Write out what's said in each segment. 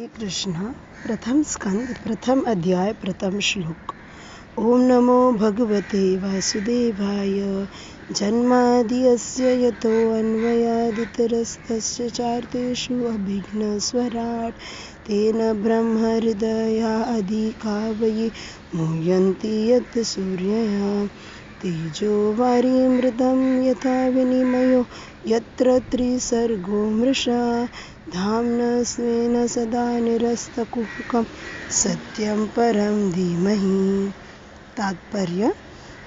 कृष्ण प्रथम स्कंद प्रथम अध्याय प्रथम श्लोक। ओम नमो भगवते वासुदेवाय। जन्मादि यस्य यतो अन्वयादितरस्तस्य चार्तेषु अभिघ्नस्वराट् तेन ब्रह्म हृदयादि मुह्यन्ति यत् सूर्यः तेजो वारिमृतं यथा विनिमयो यत्र त्रिसर्गो मृषा धाम्ना स्वेन सदा निरस्तकुहकं सत्यं परं धीमहि। तात्पर्य: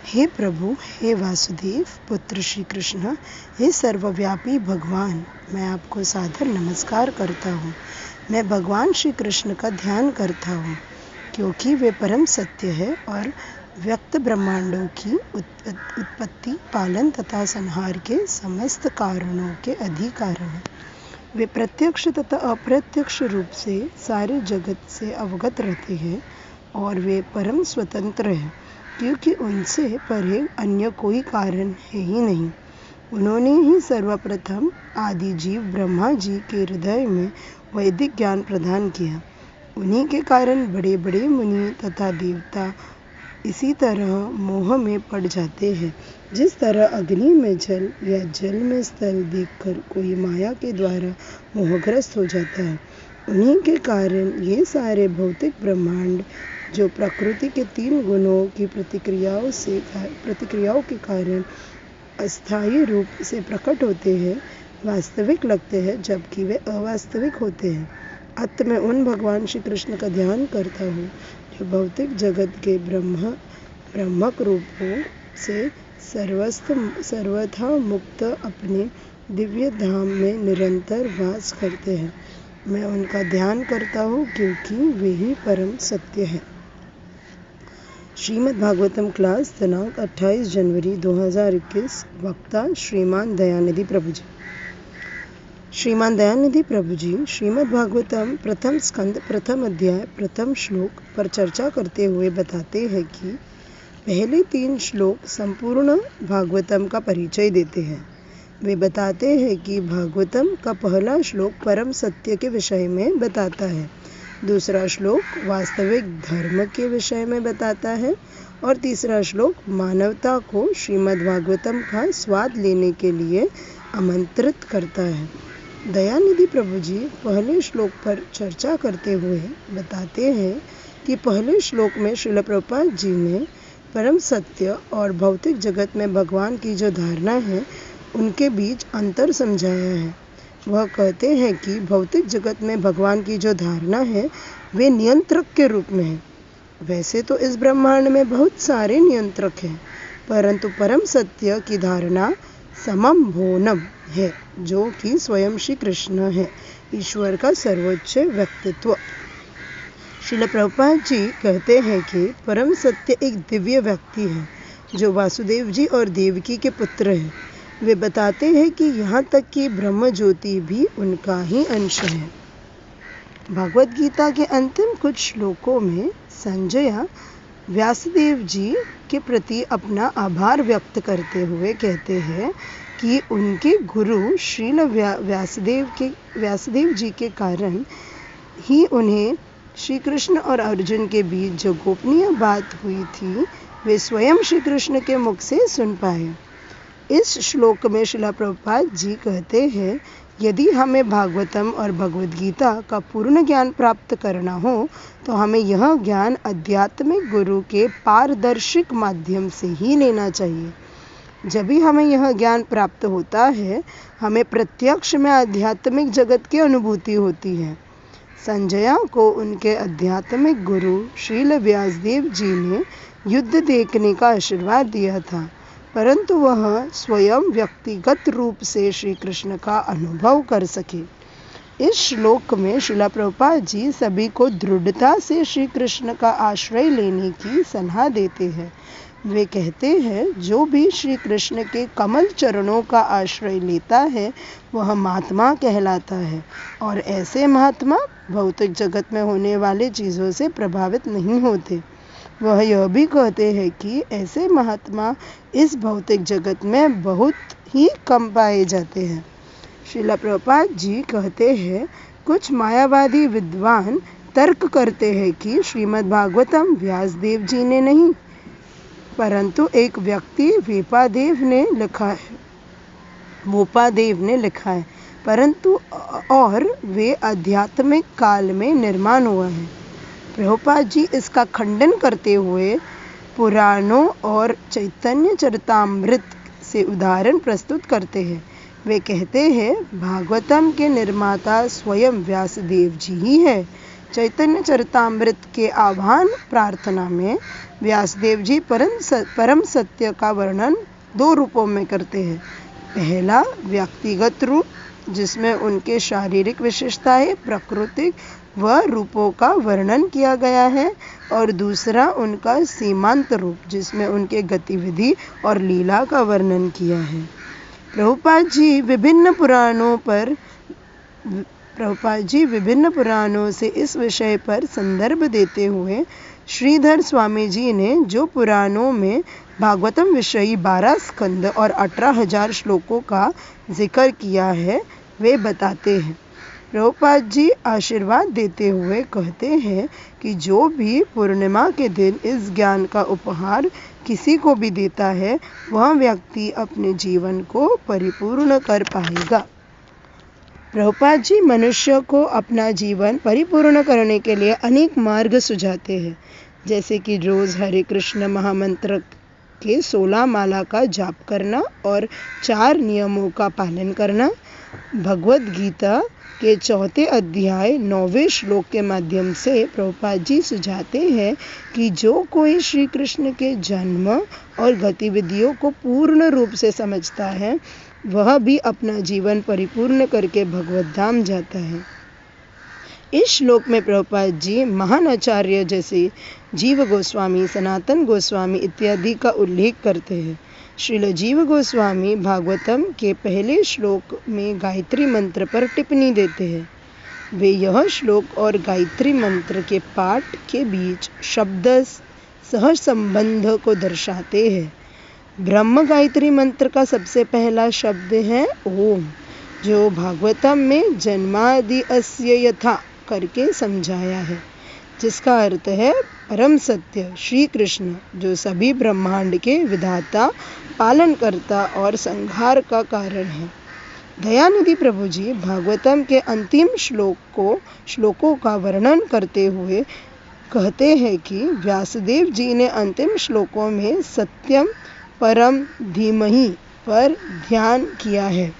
हे प्रभु, हे वासुदेव पुत्र श्री कृष्ण, हे सर्वव्यापी भगवान, मैं आपको सादर नमस्कार करता हूँ। मैं भगवान श्री कृष्ण का ध्यान करता हूँ क्योंकि वे परम सत्य है और व्यक्त ब्रह्मांडों की उत्पत्ति, पालन तथा संहार के समस्त कारणों के अधिकारी हैं। वे प्रत्यक्ष तथा अप्रत्यक्ष रूप से सारे जगत से अवगत रहते हैं और वे परम स्वतंत्र हैं क्योंकि उनसे परे अन्य कोई कारण है ही नहीं। उन्होंने ही सर्वप्रथम आदि जीव ब्रह्मा जी के हृदय में वैदिक ज्ञान प्रदान किया। उन्हीं के कारण बड़े बड़े मुनि तथा देवता इसी तरह मोह में पड़ जाते हैं। जिस तरह अग्नि में जल या जल में स्थल देखकर कोई माया के द्वारा मोहग्रस्त हो जाता है, उन्हीं के कारण ये सारे भौतिक ब्रह्मांड जो प्रकृति के 3 गुणों की प्रतिक्रियाओं के कारण अस्थायी रूप से प्रकट होते हैं, वास्तविक लगते हैं जबकि वे अवास्तविक होते हैं। अत मैं उन भगवान श्री कृष्ण का ध्यान करता हूँ जो भौतिक जगत के ब्रह्मक रूपों से सर्वथा मुक्त अपने दिव्य धाम में निरंतर वास करते हैं। मैं उनका ध्यान करता हूँ क्योंकि वे ही परम सत्य है। श्रीमद् भागवतम क्लास दिनांक 28 जनवरी 2021। वक्ता श्रीमान दयानिधि प्रभु जी। श्रीमान दयानिधि प्रभु जी श्रीमद् भागवतम प्रथम स्कंद प्रथम अध्याय प्रथम श्लोक पर चर्चा करते हुए बताते हैं कि पहले 3 श्लोक संपूर्ण भागवतम का परिचय देते हैं। वे बताते हैं कि भागवतम का पहला श्लोक परम सत्य के विषय में बताता है, दूसरा श्लोक वास्तविक धर्म के विषय में बताता है और तीसरा श्लोक मानवता को श्रीमद् भागवतम का स्वाद लेने के लिए आमंत्रित करता है। दयानिधि प्रभु जी पहले श्लोक पर चर्चा करते हुए बताते हैं कि पहले श्लोक में श्रील प्रभुपाद जी ने परम सत्य और भौतिक जगत में भगवान की जो धारणा है उनके बीच अंतर समझाया है। वह कहते हैं कि भौतिक जगत में भगवान की जो धारणा है वे नियंत्रक के रूप में है। वैसे तो इस ब्रह्मांड में बहुत सारे नियंत्रक हैं, परंतु परम सत्य की धारणा समम भोनम है जो कि स्वयं श्री कृष्ण है, ईश्वर का सर्वोच्च व्यक्तित्व। श्रील प्रभुपाद जी कहते हैं कि परम सत्य एक दिव्य व्यक्ति है जो वासुदेव जी और देवकी के पुत्र हैं। वे बताते हैं कि यहाँ तक कि ब्रह्म ज्योति भी उनका ही अंश है। भगवद गीता के अंतिम कुछ श्लोकों में संजय व्यासदेव जी के प्रति अपना आभार व्यक्त करते हुए कहते हैं कि उनके गुरु श्रील व्यासदेव जी के कारण ही उन्हें श्री कृष्ण और अर्जुन के बीच जो गोपनीय बात हुई थी वे स्वयं श्री कृष्ण के मुख से सुन पाए। इस श्लोक में श्रील प्रभुपाद जी कहते हैं, यदि हमें भागवतम और भगवद गीता का पूर्ण ज्ञान प्राप्त करना हो तो हमें यह ज्ञान आध्यात्मिक गुरु के पारदर्शिक माध्यम से ही लेना चाहिए। जब भी हमें यह ज्ञान प्राप्त होता है, हमें प्रत्यक्ष में आध्यात्मिक जगत की अनुभूति होती है। संजया को उनके आध्यात्मिक गुरु श्रील व्यासदेव जी ने युद्ध देखने का आशीर्वाद दिया था, परंतु वह स्वयं व्यक्तिगत रूप से श्री कृष्ण का अनुभव कर सके। इस श्लोक में श्रील प्रभुपाद जी सभी को दृढ़ता से श्री कृष्ण का आश्रय लेने की सलाह देते हैं। वे कहते हैं, जो भी श्री कृष्ण के कमल चरणों का आश्रय लेता है वह महात्मा कहलाता है और ऐसे महात्मा भौतिक जगत में होने वाले चीज़ों से प्रभावित नहीं होते। वह यह भी कहते हैं कि ऐसे महात्मा इस भौतिक जगत में बहुत ही कम पाए जाते हैं। श्रील प्रभुपाद जी कहते हैं, कुछ मायावादी विद्वान तर्क करते हैं कि श्रीमद् भागवतम व्यासदेव जी ने नहीं, परंतु एक व्यक्ति वेपादेव ने लिखा है, परंतु और वे आध्यात्मिक काल में निर्माण हुआ है। प्रभुपाद जी इसका खंडन करते हुए पुराणों और चैतन्य चरितामृत से उदाहरण प्रस्तुत करते हैं। वे कहते हैं भागवतम के निर्माता स्वयं व्यासदेव जी ही है। चैतन्य चरितामृत के आह्वान प्रार्थना में व्यासदेव जी परम सत्य का वर्णन 2 रूपों में करते हैं। पहला व्यक्तिगत रूप, जिसमें उनके शारीरिक विशेषताएं, प्राकृतिक व रूपों का वर्णन किया गया है, और दूसरा उनका सीमांत रूप, जिसमें उनके गतिविधि और लीला का वर्णन किया है। प्रभुपाद जी विभिन्न पुराणों से इस विषय पर संदर्भ देते हुए श्रीधर स्वामी जी ने जो पुराणों में भागवतम विषयी 12 स्कंद और 18,000 श्लोकों का जिक्र किया है, वे बताते हैं। प्रभुपाद जी आशीर्वाद देते हुए कहते हैं कि जो भी पूर्णिमा के दिन इस ज्ञान का उपहार किसी को भी देता है, वह व्यक्ति अपने जीवन को परिपूर्ण कर पाएगा। प्रभुपाद जी मनुष्य को अपना जीवन परिपूर्ण करने के लिए अनेक मार्ग सुझाते हैं, जैसे कि रोज हरे कृष्ण महामंत्र के 16 माला का जाप करना और 4 नियमों का पालन करना, भगवद गीता के 4 अध्याय 9वें श्लोक के माध्यम से प्रभुपाद जी सुझाते हैं कि जो कोई श्री कृष्ण के जन्म और गतिविधियों को पूर्ण रूप से समझता है, वह भी अपना जीवन परिपूर्ण करके भगवत धाम जाता है। इस श्लोक में प्रभुपाद जी महान आचार्य जैसे जीव गोस्वामी, सनातन गोस्वामी इत्यादि का उल्लेख करते हैं। श्रील जीव गोस्वामी भागवतम के पहले श्लोक में गायत्री मंत्र पर टिप्पणी देते हैं। वे यह श्लोक और गायत्री मंत्र के पाठ के बीच शब्द सह संबंध को दर्शाते हैं। ब्रह्म गायत्री मंत्र का सबसे पहला शब्द है ओम, जो भागवतम में जन्मादि अस्य यथा करके समझाया है, जिसका अर्थ है परम सत्य श्री कृष्ण, जो सभी ब्रह्मांड के विधाता, पालनकर्ता और संहार का कारण है। दयानिधि प्रभु जी भागवतम के अंतिम श्लोकों का वर्णन करते हुए कहते हैं कि व्यासदेव जी ने अंतिम श्लोकों में सत्यम परम धीमहि पर ध्यान किया है।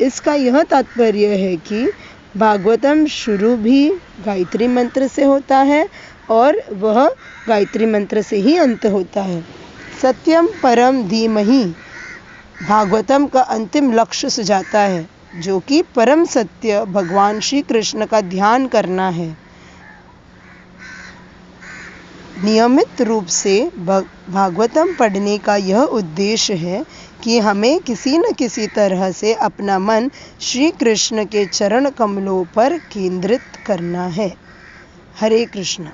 इसका यह तात्पर्य है कि भागवतम शुरू भी गायत्री मंत्र से होता है और वह गायत्री मंत्र से ही अंत होता है। सत्यम परम धीमहि भागवतम का अंतिम लक्ष्य सुझाता है, जो कि परम सत्य भगवान श्री कृष्ण का ध्यान करना है। नियमित रूप से भागवतम पढ़ने का यह उद्देश्य है कि हमें किसी न किसी तरह से अपना मन श्री कृष्ण के चरण कमलों पर केंद्रित करना है। हरे कृष्ण।